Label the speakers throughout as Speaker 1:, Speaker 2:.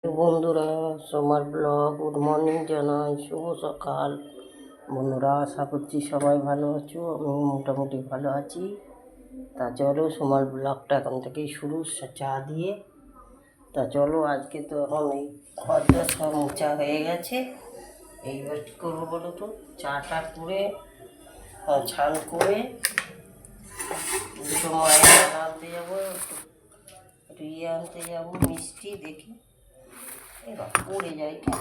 Speaker 1: বন্ধুরা, সোমার blog good morning জানাই, শুভ সকাল। বন্ধুরা, আশা করছি সবাই ভালো আছো, আমি মোটামুটি ভালো আছি। তা চলো সোমার ব্লগটা এখন থেকেই শুরু, চা দিয়ে। তা চলো, আজকে তো এখন এই ঘরটা সব মোচা হয়ে গেছে। এইবার কী করবো বলো তো, চাটা করে ছান করে দুটো মায়ের আনতে যাবো, একটু আনতে যাবো, মিষ্টি দেখি। এবার পড়ে যায় কেন?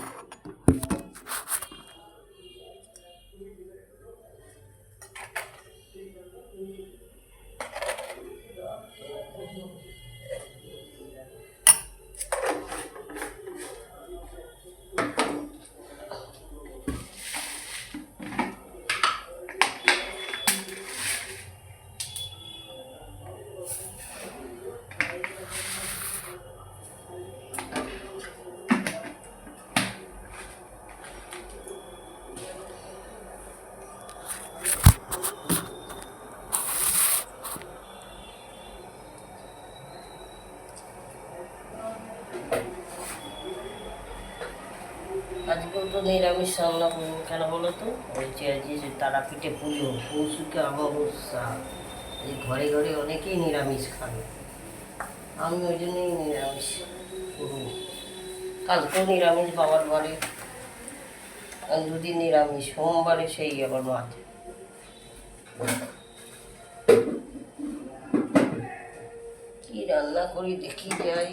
Speaker 1: আজকেও তো নিরামিষ রান্না করবো, কেন বলো তো? বলছি আজকে যে তারাপীঠে পুজো, পৌষুকে অমাবস্যা, এই ঘরে ঘরে অনেকেই নিরামিষ খাবে। আমি ওই জন্যই নিরামিষ করবো। কালকেও নিরামিষ বাবার ঘরে, আর দুদিন নিরামিষ, সোমবারে সেই আবার মাছ। কি রান্না করি দেখি যাই।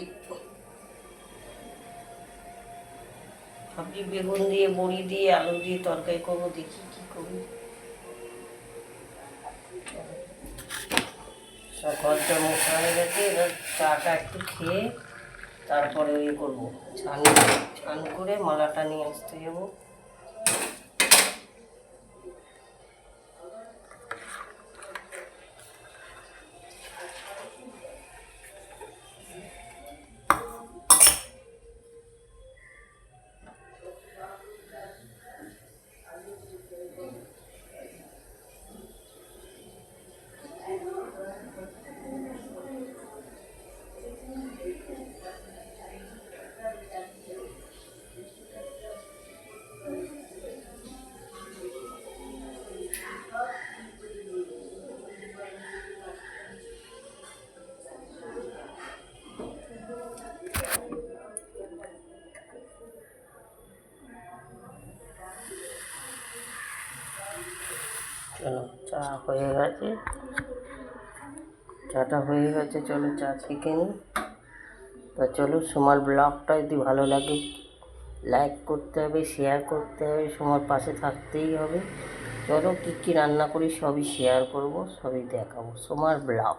Speaker 1: সবজি বেগুন দিয়ে, বড়ি দিয়ে, আলু দিয়ে তরকারি করবো, দেখি কি করি। সব ঘরটা মোছা হয়ে গেছে, এবার চাটা একটু খেয়ে তারপরে ওই করবো, ছান করে মালাটা নিয়ে আসতে যাবো। চলো, চা হয়ে গেছে, চাটা হয়ে গেছে, চলো চা ছেঁকে নিই। তা চলো, সোমার ব্লগটা যদি ভালো লাগে লাইক করতে হবে, শেয়ার করতে হবে, সোমার পাশে থাকতেই হবে। চলো, কী কী রান্না করি সবই শেয়ার করব, সবই দেখাবো, সোমার ব্লগ।